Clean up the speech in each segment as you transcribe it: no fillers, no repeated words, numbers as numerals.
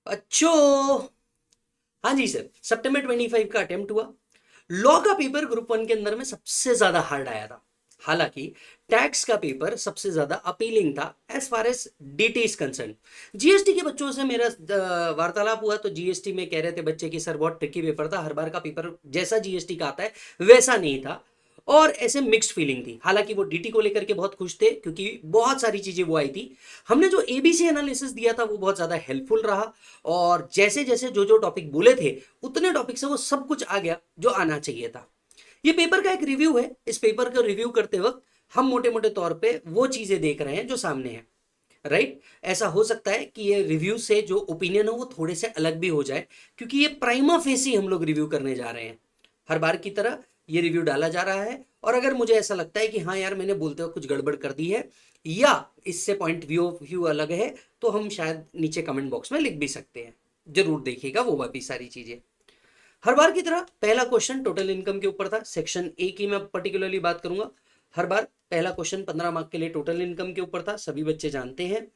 अच्छो, हाँ जी सर, सितंबर 25 का अटेम्प्ट हुआ। लॉ का पेपर ग्रुप वन के अंदर में सबसे ज्यादा हार्ड आया था। हालांकि टैक्स का पेपर सबसे ज्यादा अपीलिंग था as far as DT is concern. GST के बच्चों से मेरा वार्तालाप हुआ तो जीएसटी में कह रहे थे बच्चे कि सर बहुत ट्रिकी पेपर था, हर बार का पेपर जैसा जीएसटी का आता है वैसा नहीं था, और ऐसे मिक्स्ड फीलिंग थी। हालांकि वो डीटी को लेकर के बहुत खुश थे क्योंकि बहुत सारी चीजें वो आई थी। हमने जो एबीसी एनालिसिस दिया था वो बहुत ज्यादा हेल्पफुल रहा, और जैसे जैसे जो जो टॉपिक बोले थे उतने टॉपिक से वो सब कुछ आ गया जो आना चाहिए था। ये पेपर का एक रिव्यू है। इस पेपर का रिव्यू करते वक्त हम मोटे मोटे तौर पे वो चीजें देख रहे हैं जो सामने है। राइट, ऐसा हो सकता है कि ये रिव्यू से जो ओपिनियन हो वो थोड़े से अलग भी हो जाए, क्योंकि ये प्राइमा फेसी हम लोग रिव्यू करने जा रहे हैं। हर बार की तरह ये रिव्यू डाला जा रहा है, और अगर मुझे ऐसा लगता है कि हाँ यार मैंने बोलते हुए कुछ गड़बड़ कर दी है या इससे पॉइंट व्यू अलग है, तो हम शायद नीचे कमेंट बॉक्स में लिख भी सकते हैं। जरूर देखिएगा वो वाली सारी चीजें। हर बार की तरह पहला क्वेश्चन टोटल इनकम के ऊपर था। सेक्शन ए की मैं पर्टिकुलरली बात करूंगा। हर बार पहला क्वेश्चन 15 मार्क के लिए टोटल इनकम के ऊपर था, सभी बच्चे जानते हैं।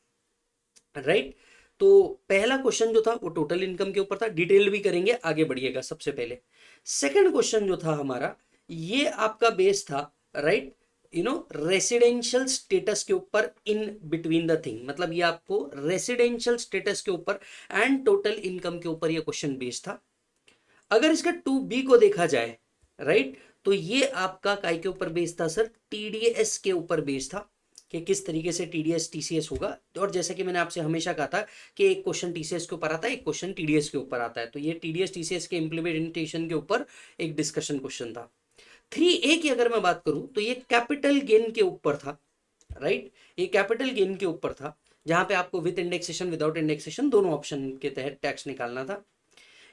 राइट, तो पहला क्वेश्चन जो था वो टोटल इनकम के ऊपर था। डिटेल भी करेंगे, आगे बढ़िएगा। सबसे पहले सेकंड क्वेश्चन जो था हमारा, ये आपका बेस था, राइट, रेसिडेंशियल स्टेटस के ऊपर इन बिटवीन द थिंग, मतलब ये आपको रेसिडेंशियल स्टेटस के ऊपर एंड टोटल इनकम के ऊपर ये क्वेश्चन बेस था। अगर इसका 2B को देखा जाए, राइट, तो ये आपका काय के ऊपर बेस था सर? टीडीएस के ऊपर बेस था, कि किस तरीके से टीडीएस टीसीएस होगा। और जैसे कि मैंने आपसे हमेशा कहा था कि एक क्वेश्चन टीसीएस के ऊपर आता है, एक क्वेश्चन टीडीएस के ऊपर आता है, तो ये टीडीएस टीसीएस के इंप्लीमेंटेशन के ऊपर एक डिस्कशन क्वेश्चन था। 3A की अगर मैं बात करूं तो ये कैपिटल गेन के ऊपर था। राइट, ये कैपिटल गेन के ऊपर था, जहां पे आपको विद इंडेक्सेशन विदाउट इंडेक्सेशन दोनों ऑप्शन के तहत टैक्स निकालना था।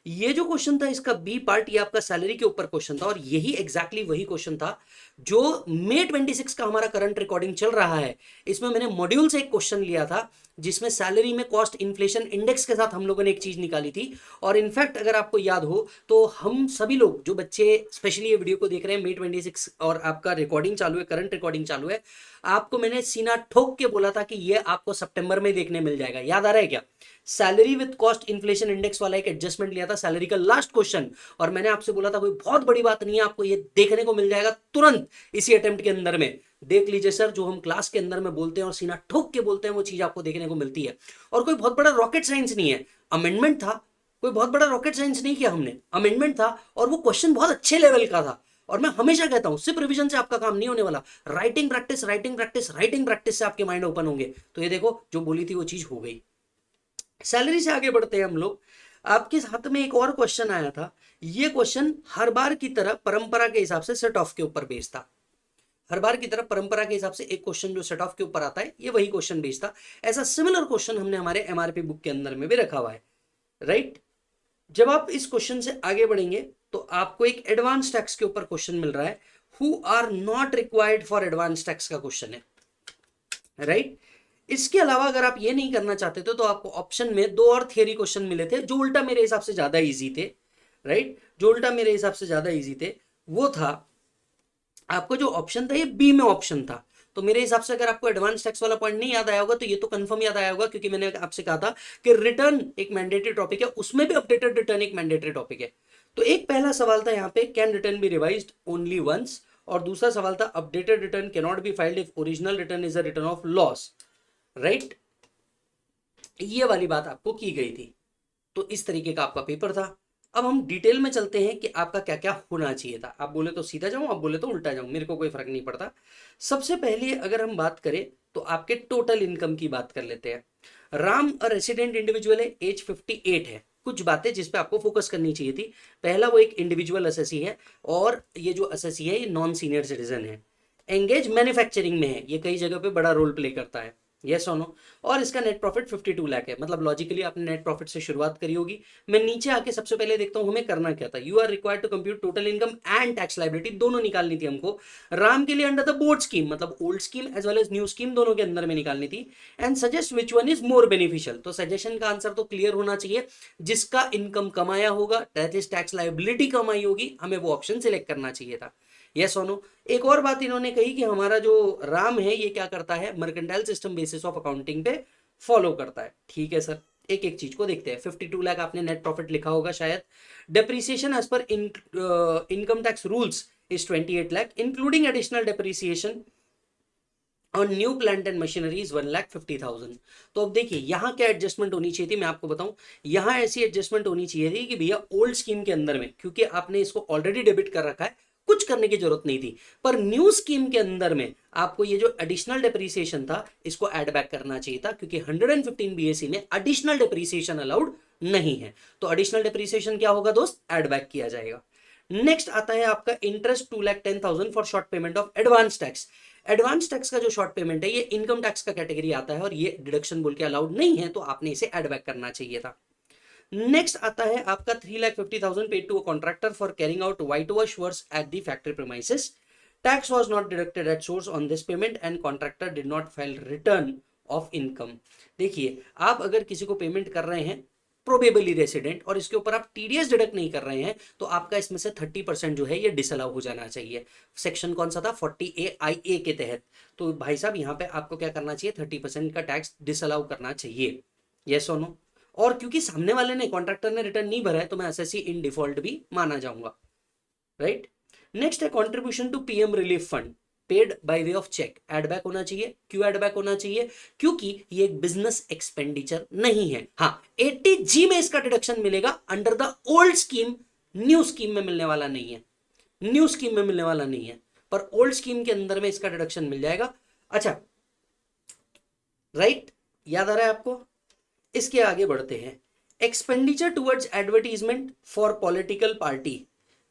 ये जो क्वेश्चन था इसका बी पार्ट, ये आपका सैलरी के ऊपर क्वेश्चन था, और यही एग्जैक्टली वही क्वेश्चन था जो मई 26 का हमारा करंट रिकॉर्डिंग चल रहा है। इसमें मैंने मॉड्यूल से एक क्वेश्चन लिया था जिसमें सैलरी में कॉस्ट इन्फ्लेशन इंडेक्स के साथ हम लोगों ने एक चीज निकाली थी। और इनफैक्ट अगर आपको याद हो तो हम सभी लोग जो बच्चे स्पेशली ये वीडियो को देख रहे हैं मई 26 और आपका रिकॉर्डिंग चालू है, करंट रिकॉर्डिंग चालू है, आपको मैंने सीना ठोक के बोला था कि ये आपको सितंबर में देखने मिल जाएगा। याद आ रहा है क्या? Salary with cost inflation index वाला एक एडजस्टमेंट लिया था, सैलरी का लास्ट क्वेश्चन, और मैंने आपसे बोला था कोई बहुत बड़ी बात नहीं है, आपको ये देखने को मिल जाएगा तुरंत इसी अटेम्प्ट के अंदर में। देख लीजिए सर, जो हम क्लास के अंदर में बोलते हैं और सीना ठोक के बोलते हैं वो चीज आपको देखने को मिलती है। और कोई बहुत बड़ा रॉकेट साइंस नहीं है, अमेंडमेंट था। कोई बहुत बड़ा रॉकेट साइंस नहीं किया हमने, अमेंडमेंट था, और वो क्वेश्चन बहुत अच्छे लेवल का था। और मैं हमेशा कहता हूं सिर्फ रिवीजन से आपका काम नहीं होने वाला, writing practice writing practice writing practice से आपके माइंड ओपन होंगे। तो ये देखो जो बोली थी वो चीज हो गई। सैलरी से आगे बढ़ते हैं हम लोग। आपके हाथ में एक और क्वेश्चन आया था। ये क्वेश्चन हर बार की तरह परंपरा के हिसाब से सेट ऑफ के ऊपर बेस्ड था। हर बार की तरह परंपरा के हिसाब से एक क्वेश्चन जो सेट ऑफ के ऊपर आता है ये वही क्वेश्चन बेस्ड था। ऐसा सिमिलर क्वेश्चन हमने हमारे एमआरपी बुक के अंदर में भी रखा हुआ है। राइट, जब आप इस क्वेश्चन से आगे बढ़ेंगे तो आपको एक एडवांस टैक्स के ऊपर क्वेश्चन मिल रहा है। Who are not required for advance tax का क्वेश्चन है। राइट, इसके अलावा अगर आप ये नहीं करना चाहते थे तो आपको ऑप्शन में दो और थियरी क्वेश्चन मिले थे जो उल्टा मेरे हिसाब से ज्यादा इजी थे। राइट, जो उल्टा मेरे हिसाब से ज्यादा इजी थे वो था, आपको जो ऑप्शन था ये बी में ऑप्शन था। तो मेरे हिसाब से अगर आपको एडवांस टैक्स वाला पॉइंट नहीं याद आया होगा तो ये तो कंफर्म याद आया होगा, क्योंकि मैंने आपसे कहा था कि रिटर्न एक मैंडेटरी टॉपिक है, उसमें भी अपडेटेड रिटर्न एक मैंडेटरी टॉपिक है। तो एक पहला सवाल था यहाँ पे, can return be revised only once, और दूसरा सवाल था updated return can not be filed if original return is a return of loss. Right, ये वाली बात आपको की गई थी। तो इस तरीके का आपका पेपर था। अब हम डिटेल में चलते हैं कि आपका क्या क्या होना चाहिए था। आप बोले तो सीधा जाऊं, आप बोले तो उल्टा जाऊं, मेरे को कोई फर्क नहीं पड़ता। सबसे पहले अगर हम बात करें तो आपके टोटल इनकम की बात कर लेते हैं। राम अ रेसिडेंट इंडिविजुअल है, एज 58 है। कुछ बातें जिस पे आपको फोकस करनी चाहिए थी। पहला, वो एक इंडिविजुअल असेसी है, और ये जो असेसी है ये नॉन सीनियर सिटीजन है। एंगेज मैन्युफैक्चरिंग में है, ये कई जगह पे बड़ा रोल प्ले करता है। यस और नो। और इसका नेट प्रॉफिट 52 लाख है, मतलब लॉजिकली आपने नेट प्रॉफिट से शुरुआत करी होगी। मैं नीचे आके सबसे पहले देखता हूं हमें करना क्या था। You are required to compute total income and tax liability, दोनों निकालनी थी हमको। राम के लिए अंडर द बोर्ड स्कीम, मतलब old scheme as well as new scheme दोनों के अंदर में निकालनी थी। And suggest which one is more beneficial, तो सजेशन का आंसर तो क्लियर होना चाहिए। जिसका इनकम कमाया होगा, दैट इज टैक्स लाइबिलिटी कमाई होगी, हमें वो ऑप्शन सिलेक्ट करना चाहिए था। यस और नो। एक और बात इन्होंने कही कि हमारा जो राम है ये क्या करता है, mercantile system basis of accounting पे फॉलो करता है। ठीक है सर, एक एक चीज को देखते हैं। 52 लाख आपने नेट प्रॉफिट लिखा होगा शायद। Depreciation as per income tax rules is 28 lakh including additional depreciation और new plant and machinery is 1,50,000। तो अब देखिए यहाँ क्या एडजस्टमेंट होनी चाहिए थी, मैं आपको बताऊं। यहाँ ऐसी एडजस्टमेंट होनी चाहिए थी कि भैया ओल्ड स्कीम के अंदर में, क्योंकि आपने इसको ऑलरेडी डेबिट कर रखा है, कुछ करने की जरूरत नहीं थी। पर न्यू स्कीम के अंदर में आपको ये जो एडिशनल डेप्रिसिएशन था इसको ऐड बैक करना चाहिए था, क्योंकि 115 बीएसई में एडिशनल डेप्रिसिएशन अलाउड नहीं है। तो एडिशनल डेप्रिसिएशन क्या होगा दोस्त, ऐड बैक किया जाएगा। नेक्स्ट आता है आपका interest 2,10,000 for short payment of advance tax. Advance tax का जो शॉर्ट पेमेंट है ये इनकम टैक्स का कैटेगरी आता है और ये डिडक्शन बोल के अलाउड नहीं है, तो आपने इसे ऐड बैक करना चाहिए था। नेक्स्ट आता है आपका 3,50,000 paid to a contractor for carrying out white wash works at the factory premises. Tax was not deducted at source on this payment and contractor did not file return of income. देखिए, आप अगर किसी को payment कर रहे हैं probably resident और इसके ऊपर आप टीडीएस डिडक्ट नहीं कर रहे हैं, तो आपका इसमें से 30% जो है ये डिसअलाउ हो जाना चाहिए। सेक्शन कौन सा था, 40A(IA) के तहत। तो भाई साहब यहाँ पे आपको क्या करना चाहिए, 30% का टैक्स डिसअलाउ करना चाहिए। यस और नो। और क्योंकि सामने वाले ने, कॉन्ट्रैक्टर ने रिटर्न नहीं भरा है, तो मैं एसएससी इन डिफॉल्ट भी माना जाऊंगा, राइट। नेक्स्ट है contribution to PM relief fund paid by way of cheque. Add back होना चाहिए। क्यों एडबैक होना चाहिए, क्योंकि ये एक बिजनेस एक्सपेंडिचर नहीं है। हाँ, 80G में इसका डिडक्शन मिलेगा under the old scheme, new scheme में मिलने वाला नहीं है। न्यू स्कीम में मिलने वाला नहीं है, पर ओल्ड स्कीम के अंदर में इसका डिडक्शन मिल जाएगा। अच्छा, राइट, याद आ रहा है आपको। इसके आगे बढ़ते हैं। Expenditure towards advertisement for political party,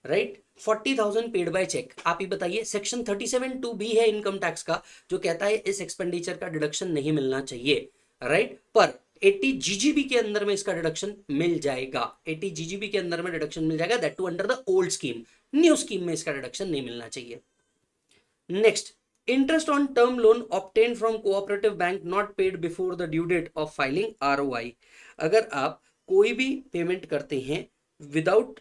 right, 40,000 paid by cheque. आप ही बताइए, सेक्शन 37(2)(b है इनकम टैक्स का, जो कहता है इस एक्सपेंडिचर का डिडक्शन नहीं मिलना चाहिए, राइट। पर 80 GGB के अंदर में इसका डिडक्शन मिल जाएगा। 80 GGB के अंदर में डिडक्शन मिल जाएगा, that too under the old scheme. New scheme में इसका डिडक्शन नहीं मिलना चाहिए। Next, interest on term loan obtained from cooperative bank not paid before the due date of filing ROI। अगर आप कोई भी पेमेंट करते हैं विदाउट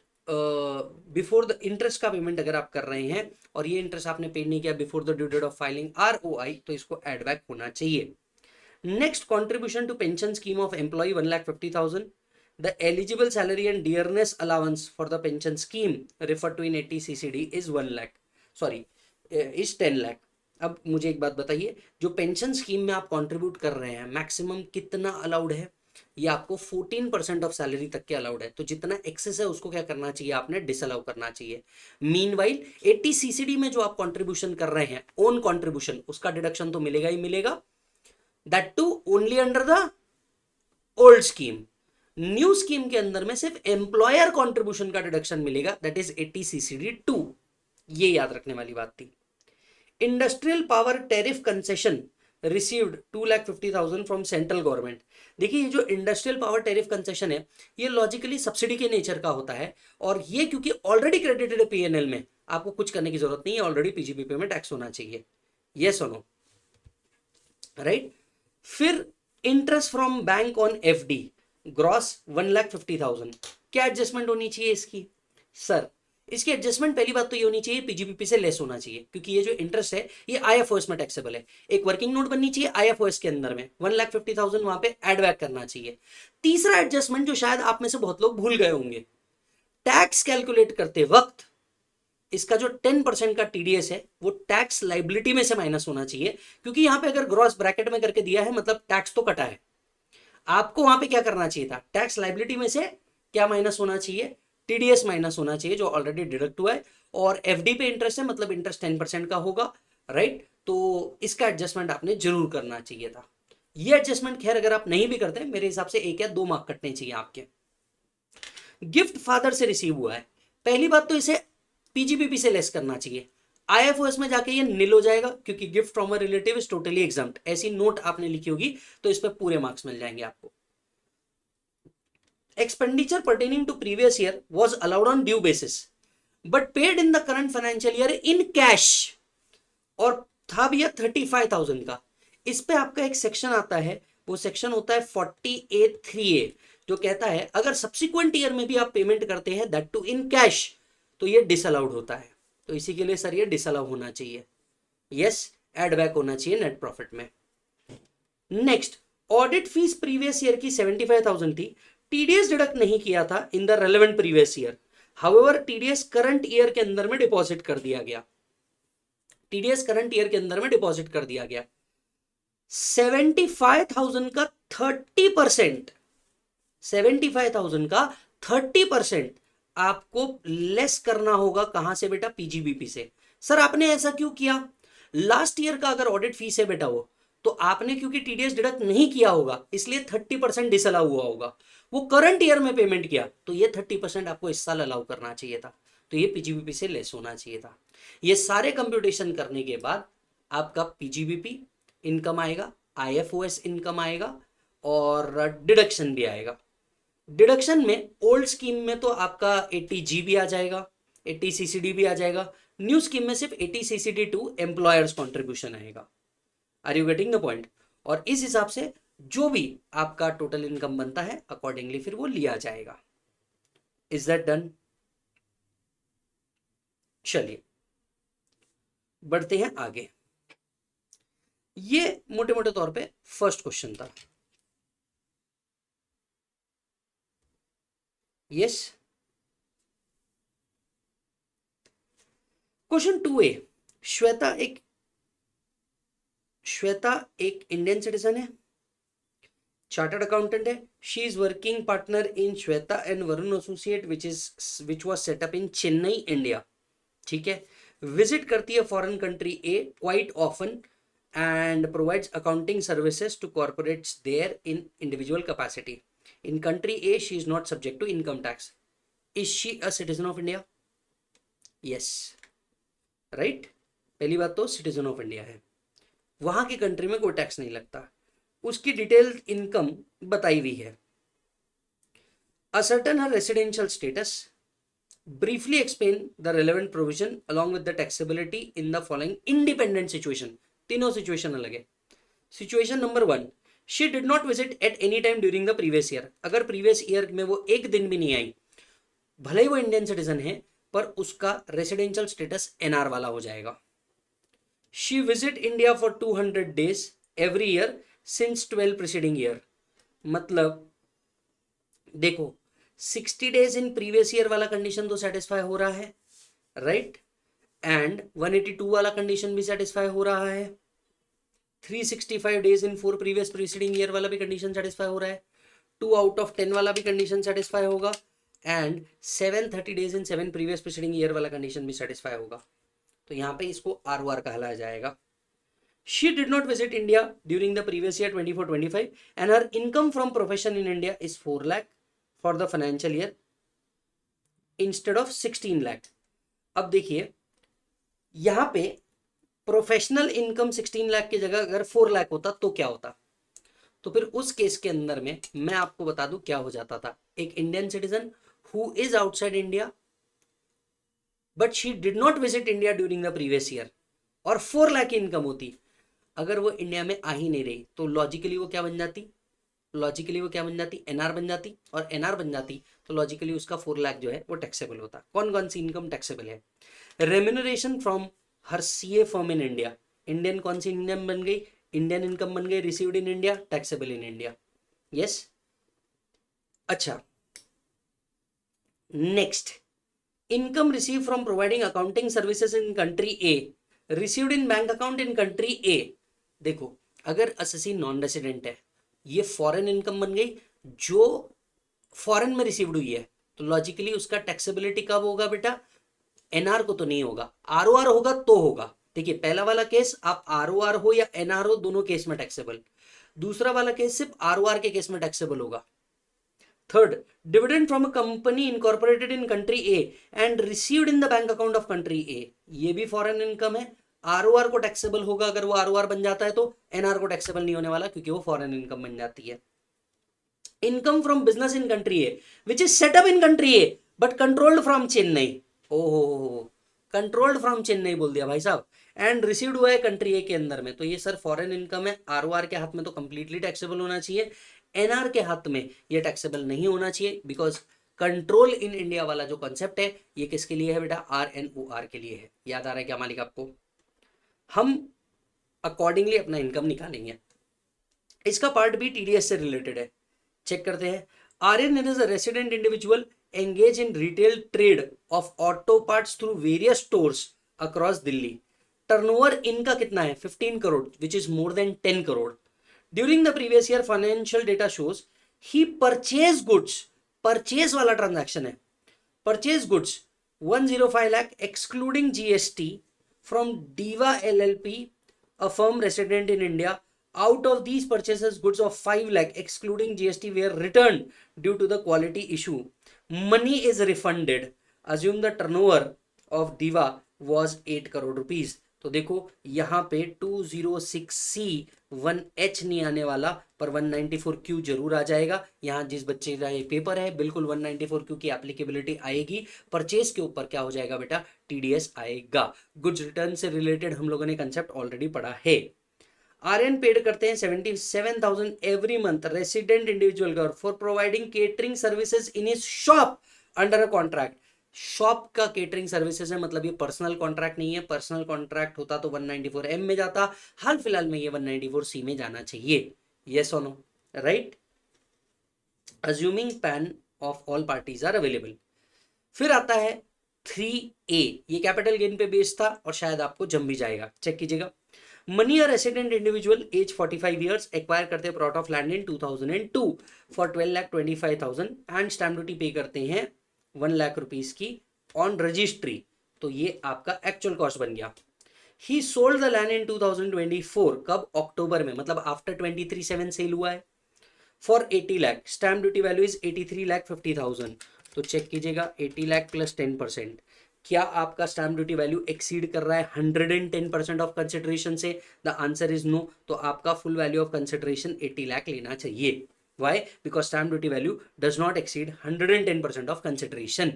बिफोर द इंटरेस्ट का पेमेंट अगर आप कर रहे हैं और ये इंटरेस्ट आपने पे नहीं किया before the due date of filing ROI, तो इसको एड बैक होना चाहिए। Next, contribution to pension scheme of employ 1,50,000। The eligible salary and dearness allowance for the pension scheme referred to in 80 CCD is 1 lakh, sorry, is 10 lakh। अब मुझे एक बात बताइए, जो पेंशन स्कीम में आप कंट्रीब्यूट कर रहे हैं मैक्सिमम कितना अलाउड है, ये आपको 14% ऑफ सैलरी तक के अलाउड है। तो जितना एक्सेस है उसको क्या करना चाहिए, आपने डिसअलाउ करना चाहिए। मीनवाइल 80 CCD में जो आप कंट्रीब्यूशन कर रहे हैं ओन कंट्रीब्यूशन, उसका डिडक्शन तो मिलेगा ही मिलेगा, that too only under the old scheme. New scheme के अंदर में सिर्फ एम्प्लॉयर कंट्रीब्यूशन का डिडक्शन मिलेगा, दैट इज 80 CCD2। ये याद रखने वाली बात थी। Industrial power tariff concession received 2,50,000 from central government. देखिए, ये जो इंडस्ट्रियल पावर टैरिफ कंसेशन है ये लॉजिकली सब्सिडी के नेचर का होता है, और ये क्योंकि ऑलरेडी क्रेडिटेड है PNL में, आपको कुछ करने की जरूरत नहीं है, ऑलरेडी PGBP में टैक्स होना चाहिए। यस और नो, राइट। फिर interest from bank on FD gross 1,50,000। क्या एडजस्टमेंट होनी चाहिए इसकी, सर इसकी एडजस्टमेंट पहली बात तो ये होनी चाहिए PGBP से लेस होना चाहिए, क्योंकि ये जो इंटरेस्ट है ये IFOS में टैक्सेबल है। एक वर्किंग नोट बननी चाहिए IFOS के अंदर में, 1,50,000 वहां पे एड बैक करना चाहिए। तीसरा एडजस्टमेंट जो शायद आप में से बहुत लोग भूल गए होंगे, टैक्स कैलकुलेट करते वक्त इसका जो 10% का TDS है वो टैक्स लाइबिलिटी में से माइनस होना चाहिए, क्योंकि यहां पे अगर ग्रॉस ब्रैकेट में करके दिया है मतलब टैक्स तो कटा है। आपको वहां पे क्या करना चाहिए था, टैक्स लाइबिलिटी में से क्या माइनस होना चाहिए, TDS माइनस होना चाहिए जो ऑलरेडी डिडक्ट हुआ है, और FD पे इंटरेस्ट है मतलब इंटरेस्ट 10% का होगा, राइट। तो इसका एडजस्टमेंट आपने जरूर करना चाहिए था। ये एडजस्टमेंट खैर अगर आप नहीं भी करते मेरे हिसाब से 1 या 2 मार्क कटने चाहिए आपके। गिफ्ट फादर से रिसीव हुआ है, पहली बात तो इसे PGBP से लेस करना चाहिए। IFOS में जाके ये निल हो जाएगा, क्योंकि gift from a relative is totally exempt, ऐसी नोट आपने लिखी होगी तो इस पर पूरे मार्क्स मिल जाएंगे आपको। Expenditure pertaining to previous year was allowed on due basis but paid in the current financial year in cash, और था भैया 35,000 का। इस पे आपका एक सेक्शन आता है, वो सेक्शन होता है 40A(3)(a), जो कहता है अगर सब्सिक्वेंट ईयर में भी आप पेमेंट करते हैं दैट टू इन कैश, तो ये डिसअलाउड होता है। तो इसी के लिए सर ये डिसअलाउ होना चाहिए। यस, एड बैक होना चाहिए नेट प्रॉफिट में। Next, audit fees previous year की 75,000 थी, टीडीएस डिडक्ट नहीं किया था in the relevant previous year, however TDS current year के अंदर में डिपॉजिट कर दिया गया, टीडीएस करंट ईयर के अंदर में डिपॉजिट कर दिया गया। 75,000 का 30%, 75,000 का 30% आपको लेस करना होगा। कहां से बेटा? पीजीबीपी से। सर आपने ऐसा क्यों किया? लास्ट ईयर का अगर ऑडिट फीस है बेटा वो, तो आपने क्योंकि टीडीएस डिडक्ट नहीं किया होगा इसलिए 30% डिसअलाउ हुआ होगा। वो करंट ईयर में पेमेंट किया तो ये 30% आपको इस साल अलाउ करना चाहिए था, तो ये पीजीबीपी से लेस होना चाहिए था। ये सारे कंप्यूटेशन करने के बाद आपका पीजीबीपी इनकम आएगा, आईएफओएस इनकम आएगा और डिडक्शन भी आएगा। डिडक्शन में ओल्ड स्कीम में तो आपका 80G भी आ जाएगा, 80 CCD भी आ जाएगा। न्यू स्कीम में सिर्फ 80 CCD टू एम्प्लॉयर्स कॉन्ट्रीब्यूशन आएगा। Are you getting the point? और इस हिसाब से जो भी आपका टोटल इनकम बनता है अकॉर्डिंगली फिर वो लिया जाएगा। Is that done? चलिए बढ़ते हैं आगे। ये मोटे मोटे तौर पे फर्स्ट क्वेश्चन था। Yes, question 2A। श्वेता एक इंडियन सिटीजन है, चार्टर्ड अकाउंटेंट है। She is working partner in Shweta and Varun associate which was setup in Chennai, India. ठीक है। विजिट करती है foreign country A quite often and provides accounting services to corporates there in individual capacity. In country A, she is not subject to income tax. Is she a citizen of India? Yes. Right? पहली बात तो citizen of India है, वहां की country में कोई tax नहीं लगता। उसकी डिटेल्ड इनकम बताई हुई है। Ascertain her residential status. Briefly explain the relevant provision along with the taxability in the following independent situation. तीनों सिचुएशन अलग है। Situation number 1, she did not visit at any time during the previous year. अगर previous year में वो एक दिन भी नहीं आई, भले ही वो इंडियन सिटीजन है पर उसका रेसिडेंशियल स्टेटस एनआर वाला हो जाएगा। She visit India for 200 days every year since 12 preceding year. मतलब देखो 60 days इन प्रीवियस ईयर वाला कंडीशन तो सेटिस्फाई हो रहा है, राइट? एंड 182 वाला कंडीशन भी सेटिस्फाई हो रहा है। 365 days in 4 previous preceding year वाला भी कंडीशन सेटिस्फाई हो रहा है। 2 out of 10 वाला भी कंडीशन सेटिस्फाई होगा and 730 days in 7 previous preceding year वाला कंडीशन भी सेटिस्फाई होगा। तो यहाँ पे इसको आर कहलाया जाएगा। She did not visit India during the previous year 24-25 and her income from profession in India is 4 lakh for the financial year instead of 16 lakh। अब देखिए यहाँ पे प्रोफेशनल इनकम 16 लाख की जगह अगर 4 लाख होता तो क्या होता? तो फिर उस केस के अंदर में मैं आपको बता दूं क्या हो जाता था। एक Indian citizen who is outside India but she did not visit India during the previous year और 4 लाख की इनकम होती, अगर वो इंडिया में आ ही नहीं रही तो लॉजिकली वो क्या बन जाती? एनआर बन जाती। और एनआर बन जाती तो लॉजिकली उसका 4 लाख जो है वो टैक्सेबल होता। कौन कौन सी इनकम टैक्सेबल है? Remuneration from her CA firm in India. Indian कौन सी इनकम बन गई? इंडियन इनकम बन गई, received in India, taxable in India. Yes. अच्छा, next, income receive from providing accounting services in country A, received in bank account in country A. देखो अगर assessee non resident है, ये फॉरेन इनकम बन गई जो फॉरेन में रिसीव्ड हुई है, तो लॉजिकली उसका टैक्सेबिलिटी कब होगा बेटा? एनआर को तो नहीं होगा, आरओआर होगा तो होगा। देखिए पहला वाला केस आप आरओआर हो या एनआर हो दोनों केस में टैक्सेबल, दूसरा वाला केस सिर्फ आरओआर के केस में टैक्सेबल होगा। Third, dividend from a company incorporated in country A and received in the bank account of country A, ये भी फॉरेन इनकम है, आरओआर को टैक्सेबल होगा अगर वो आरओआर बन जाता है, तो एनआर को टैक्सेबल नहीं होने वाला क्योंकि वो फॉरेन इनकम बन जाती है। Income from business in country A which is setup in country A but controlled from Chennai. ओहो, कंट्रोल्ड फ्रॉम चेन्नई बोल दिया भाई साहब, एंड रिसीव्ड हुआ है कंट्री ए के अंदर में, तो ये सर फॉरेन इनकम है। आरओआर के हाथ में तो कंप्लीटली टैक्सेबल होना चाहिए, एनआर के हाथ में ये टैक्सेबल नहीं होना चाहिए बिकॉज कंट्रोल इन इंडिया वाला जो कॉन्सेप्ट है ये किसके लिए है बेटा? आरएनओआर के लिए है। याद आ रहा है क्या मालिक आपको? हम अकॉर्डिंगली अपना इनकम निकालेंगे। इसका पार्ट भी टीडीएस से रिलेटेड है, चेक करते हैं। Aryan is a resident individual engage in retail trade of auto parts through various stores across Delhi. Turnover इनका कितना है 15 crore, which is more than 10 crore. During the previous year financial data shows he purchase goods, purchase वाला transaction है, purchase goods 105 lakh excluding GST from Diva LLP, a firm resident in India. Out of these purchases, goods of 5 lakh excluding GST were returned due to the quality issue. Money is refunded. Assume the turnover of Diva was 8 crore rupees. तो देखो यहाँ पे 206C 1H नहीं आने वाला, पर 194Q जरूर आ जाएगा। यहाँ जिस बच्चे का ये पेपर है बिल्कुल 194Q की एप्लीकेबिलिटी आएगी। परचेज के ऊपर क्या हो जाएगा बेटा, टीडीएस आएगा। गुड्स रिटर्न से रिलेटेड हम लोगों ने कंसेप्ट ऑलरेडी पढ़ा है। आर्यन पेड करते हैं 77,000 every month resident individual for providing catering services in his shop under a contract. Shop का केटरिंग सर्विसेज है, मतलब ये पर्सनल कॉन्ट्रैक्ट नहीं है। पर्सनल कॉन्ट्रैक्ट होता तो 194M में जाता, हाल फिलहाल में ये 194C में जाना चाहिए। यस और no, right. Assuming PAN of all parties are available. फिर आता है 3A, ये कैपिटल गेन पे बेस्ड था और शायद आपको जम भी जाएगा, चेक कीजिएगा। Mani a resident individual age 45 years acquire करते हैं plot of land in 2002 for 12,25,000 and stamp duty pay करते हैं 1 लाख रुपीज की ऑन रजिस्ट्री। तो ये आपका एक्चुअल कॉस्ट बन गया। He sold the land in 2024, कब, अक्टूबर में, मतलब आफ्टर 23/7 सेल हुआ है, for 80 lakh. Stamp duty value is 83,50,000। तो चेक कीजिएगा 80 लाख प्लस 10%, क्या आपका स्टैम्प ड्यूटी वैल्यू एक्सीड कर रहा है 110% ऑफ कंसिडरेशन से? The answer is no. तो आपका full value of consideration 80 lakh लेना चाहिए। Why? Because stamp duty value does not exceed 110% of consideration.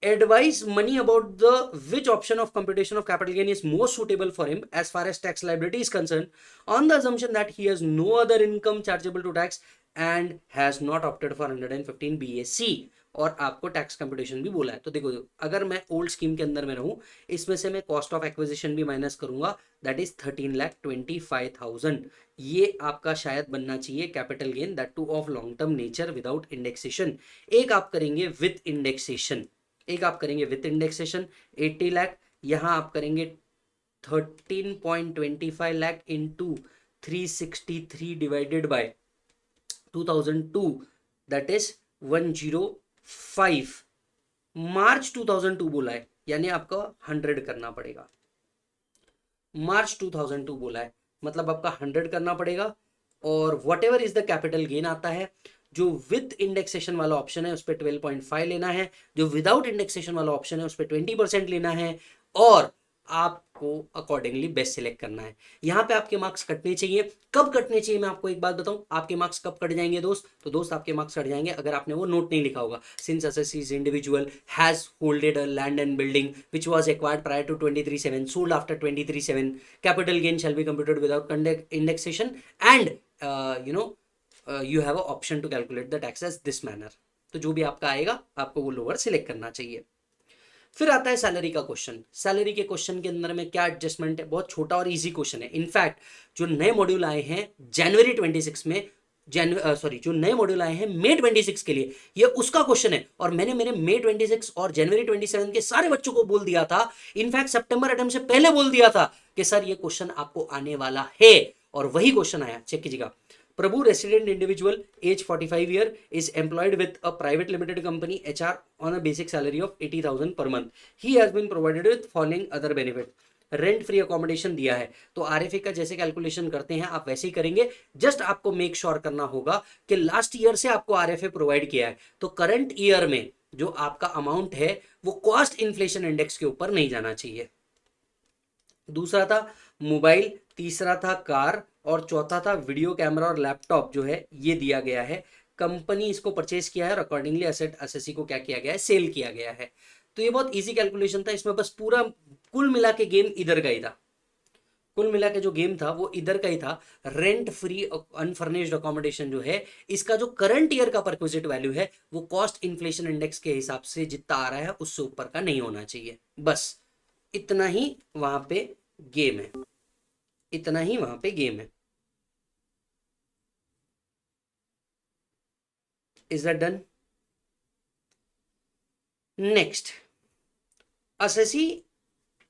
Advise money about the which option of computation of capital gain is most suitable for him as far as tax liability is concerned, on the assumption that he has no other income chargeable to tax and has not opted for 115 BAC। और आपको tax computation भी बोला है। तो देखो अगर मैं old scheme के अंदर में रहूं, इसमें से मैं कॉस्ट ऑफ एक्विजिशन भी माइनस करूंगा, दैट इज 13,25,000। ये आपका शायद बनना चाहिए capital gain, that two of long term nature without indexation. एक आप करेंगे विथ इंडेक्सेशन, एक आप करेंगे विथ इंडेक्सेशन 80 लाख, यहाँ आप करेंगे 13.25 lakh into 363 divided by 2002, that is 105। मार्च 2002 बोला है, यानी आपका 100 करना पड़ेगा। मार्च 2002 बोला है, मतलब आपका 100 करना पड़ेगा। और what ever is the capital gain आता है, जो विथ इंडेक्सेशन वाला ऑप्शन है उस पर 12.5 लेना है, जो विदाउट इंडेक्सेशन वाला ऑप्शन है उस पर 20% लेना है, और आपको अकॉर्डिंगली बेस्ट सिलेक्ट करना है। यहाँ पे आपके मार्क्स कटने चाहिए। कब कटने चाहिए मैं आपको एक बात बताऊं, आपके मार्क्स कब कट जाएंगे दोस्त? तो दोस्त आपके मार्क्स कट जाएंगे अगर आपने वो नोट नहीं लिखा होगा। Since assessee individual has holded a land and building which was acquired prior to 23/7 sold after 23/7, capital gain shall be computed without indexation and you have an option to calculate the tax as this manner। तो जो भी आपका आएगा आपको वो lower select करना चाहिए। फिर आता है सैलरी का क्वेश्चन। सैलरी के क्वेश्चन के अंदर में क्या एडजस्टमेंट है, बहुत छोटा और इजी क्वेश्चन है। इनफैक्ट जो नए मॉड्यूल आए हैं जनवरी 26 में, जो नए मॉड्यूल आए हैं मई 26 के लिए, ये उसका क्वेश्चन है। और मैंने मेरे मई 26 और जनवरी 27 के सारे बच्चों को बोल दिया था, इनफैक्ट सितंबर अटेम्प्ट से पहले बोल दिया था कि सर ये क्वेश्चन आपको आने वाला है, और वही क्वेश्चन आया। चेक कीजिएगा। Prabhu, resident individual, age 45 year, is employed with a private limited company HR on a basic salary of 80,000 per month. He has been provided with following other benefit. Rent free accommodation दिया है, तो RFA का जैसे calculation करते हैं आप वैसे ही करेंगे। जस्ट आपको मेक श्योर करना होगा कि लास्ट ईयर से आपको आरएफए प्रोवाइड किया है, तो करंट ईयर में जो आपका अमाउंट है वो कॉस्ट इन्फ्लेशन इंडेक्स के ऊपर नहीं जाना चाहिए। दूसरा था मोबाइल, तीसरा था कार, और चौथा था वीडियो कैमरा और लैपटॉप जो है ये दिया गया है। कंपनी इसको परचेज किया है और अकॉर्डिंगली एसेट असेसी को क्या किया गया है, सेल किया गया है। तो ये बहुत इजी कैलकुलेशन था, इसमें बस पूरा कुल मिला के गेम इधर का ही था। कुल मिला के जो गेम था वो इधर का ही था। रेंट फ्री अनफर्निश्ड अकोमोडेशन जो है, इसका जो करंट ईयर का परक्विजिट वैल्यू है वो कॉस्ट इन्फ्लेशन इंडेक्स के हिसाब से जितना आ रहा है उससे ऊपर का नहीं होना चाहिए। बस इतना ही वहां पे गेम है, इतना ही वहां पे गेम है। Is that done? Next, assessee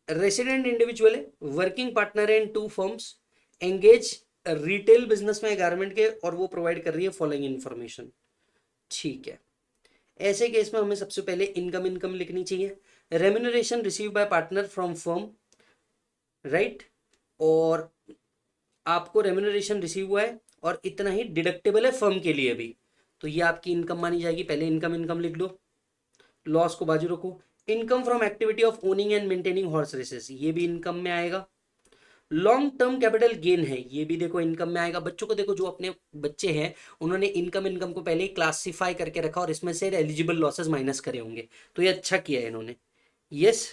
resident individual है, वर्किंग पार्टनर है in two firms, engage retail business में गारमेंट के, और वो प्रोवाइड कर रही है फॉलोइंग इंफॉर्मेशन। ठीक है, ऐसे केस में हमें सबसे पहले इनकम इनकम लिखनी चाहिए। Remuneration receive by partner from firm, right, और आपको रेम्यूनरेशन रिसीव हुआ है और इतना ही डिडक्टेबल है फर्म के लिए भी, तो ये आपकी इनकम मानी जाएगी। पहले इनकम इनकम लिख लो, लॉस को बाजू रखो। Income from activity of owning and maintaining horse races, ये भी इनकम में आएगा। लॉन्ग टर्म कैपिटल गेन है, ये भी देखो इनकम में आएगा। बच्चों को देखो, जो अपने बच्चे हैं उन्होंने इनकम इनकम को पहले ही क्लासिफाई करके रखा और इसमें से एलिजिबल लॉसेस माइनस करे होंगे, तो ये अच्छा किया है इन्होंने। Yes,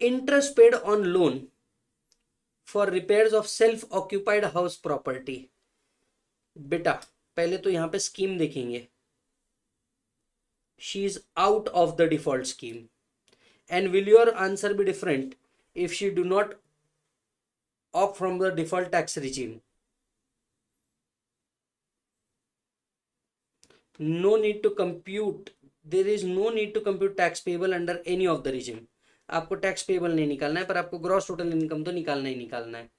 interest paid on loan for repairs of self occupied house property. बेटा पहले तो यहां पे स्कीम देखेंगे, she is out of the default scheme, and will your answer be different if she do not opt from the default tax regime? No need to compute, there is no need to compute tax payable under any of the regime. आपको tax payable नहीं निकालना है, पर आपको gross total income तो निकालना ही निकालना है।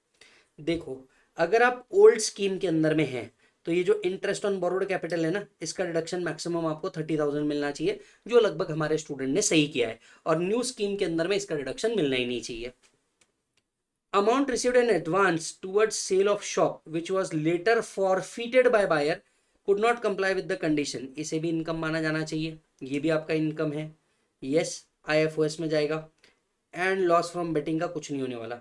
देखो, अगर आप ओल्ड स्कीम के अंदर में हैं तो ये जो इंटरेस्ट ऑन बोरोड कैपिटल है ना, इसका डिडक्शन मैक्सिमम आपको 30,000 मिलना चाहिए, जो लगभग हमारे स्टूडेंट ने सही किया है। और न्यू स्कीम के अंदर में इसका डिडक्शन मिलना ही नहीं चाहिए। Amount received in advance towards sale of shop which was later forfeited by buyer could not comply with the condition, इसे भी इनकम माना जाना चाहिए, ये भी आपका इनकम है। यस, IFOS में जाएगा। एंड लॉस फ्रॉम बेटिंग का कुछ नहीं होने वाला।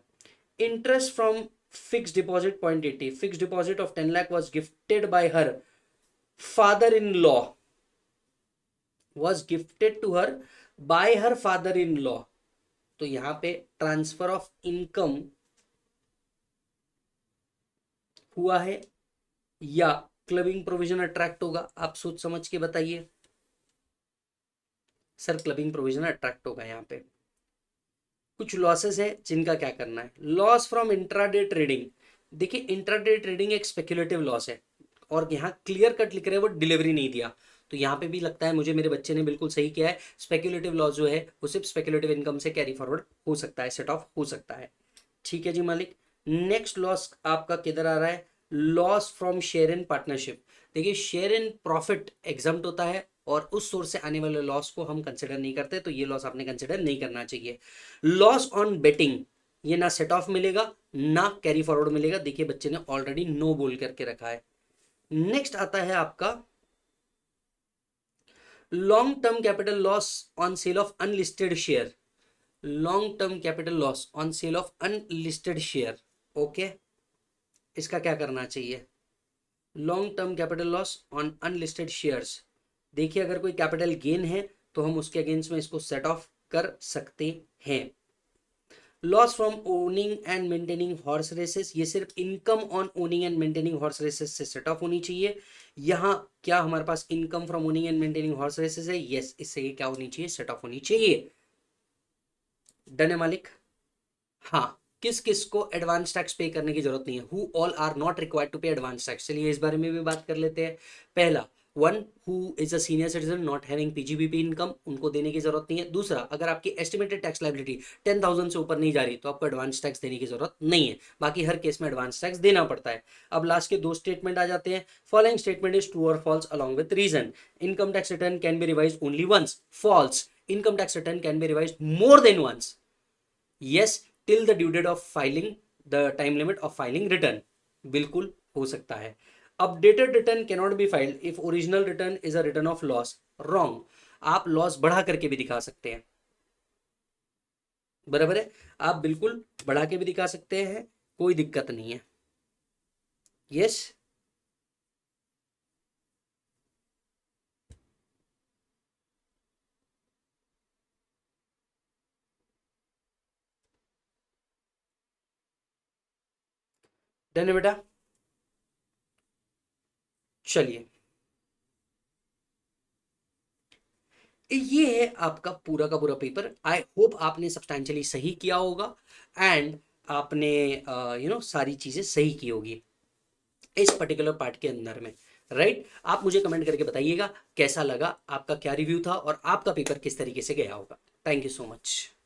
Interest from fix deposit 0.80, fix deposit of 10 lakh was gifted by her father in law, was gifted to her by her father in law, तो यहां पे ट्रांसफर ऑफ इनकम हुआ है या क्लबिंग प्रोविजन अट्रैक्ट होगा? आप सोच समझ के बताइए। सर क्लबिंग प्रोविजन अट्रैक्ट होगा। यहाँ पे कुछ लॉसेस है जिनका क्या करना है। लॉस फ्रॉम इंट्राडे ट्रेडिंग, देखिए इंट्राडे ट्रेडिंग एक स्पेक्युलेटिव लॉस है और यहाँ क्लियर कट लिख रहे हैं वो डिलीवरी नहीं दिया, तो यहाँ पे भी लगता है मुझे मेरे बच्चे ने बिल्कुल सही किया है। स्पेक्युलेटिव लॉस जो है वो सिर्फ स्पेक्युलेटिव इनकम से कैरी फॉरवर्ड हो सकता है, सेट ऑफ हो सकता है। ठीक है जी मालिक। नेक्स्ट लॉस आपका किधर आ रहा है? Loss from share in partnership. देखिए शेयर इन प्रॉफिट एग्जम्प्ट होता है और उस सोर्स से आने वाले लॉस को हम कंसिडर नहीं करते, तो ये लॉस आपने कंसिडर नहीं करना चाहिए। लॉस ऑन बेटिंग, ये ना सेट ऑफ मिलेगा ना कैरी फॉरवर्ड मिलेगा। देखिए बच्चे ने ऑलरेडी नो बोल करके रखा है। नेक्स्ट आता है आपका long term capital loss on sale of unlisted share. Long term capital loss on sale of unlisted share, okay, इसका क्या करना चाहिए? Long term capital loss on unlisted shares, देखिए अगर कोई कैपिटल गेन है तो हम उसके अगेंस्ट में इसको सेट ऑफ कर सकते हैं। Loss from owning and maintaining horse races, ये सिर्फ income on owning and maintaining horse races से सेट ऑफ होनी चाहिए। यहाँ क्या हमारे पास income from owning and maintaining horse races है? यस, इससे ये क्या होनी चाहिए? सेट ऑफ होनी चाहिए। डन है मालिक? हाँ, किस किस को एडवांस टैक्स पे करने की जरूरत नहीं है? Who all are not required to pay advance tax. चलिए इस बारे में भी बात कर लेते हैं। पहला, one who is a senior citizen not having PGBP income, उनको देने की जरूरत नहीं है। दूसरा, अगर आपकी एस्टिमेटेड टैक्स लायबिलिटी 10,000 से ऊपर नहीं जा रही तो आपको एडवांस टैक्स देने की जरूरत नहीं है, बाकी हर केस में एडवांस टैक्स देना पड़ता है। अब लास्ट के दो स्टेटमेंट आ जाते हैं। फॉलोइंग स्टेटमेंट इज ट्रू और false along with reason. Income tax return can be revised only once. False, income tax return can be revised more than once. Yes, till the due date of filing, the time limit of filing return, बिल्कुल हो सकता है। Updated return can not be filed if original return is a return of loss. Wrong, आप loss बढ़ा करके भी दिखा सकते हैं, बराबर है, आप बिल्कुल बढ़ा के भी दिखा सकते हैं, कोई दिक्कत नहीं है। यस, डन है बेटा। चलिए, ये है आपका पूरा का पूरा पेपर। आई होप आपने सब्सटैंशियली सही किया होगा एंड आपने सारी चीजें सही की होगी। इस पर्टिकुलर पार्ट के अंदर में, राइट। आप मुझे कमेंट करके बताइएगा कैसा लगा, आपका क्या रिव्यू था और आपका पेपर किस तरीके से गया होगा। Thank you so much.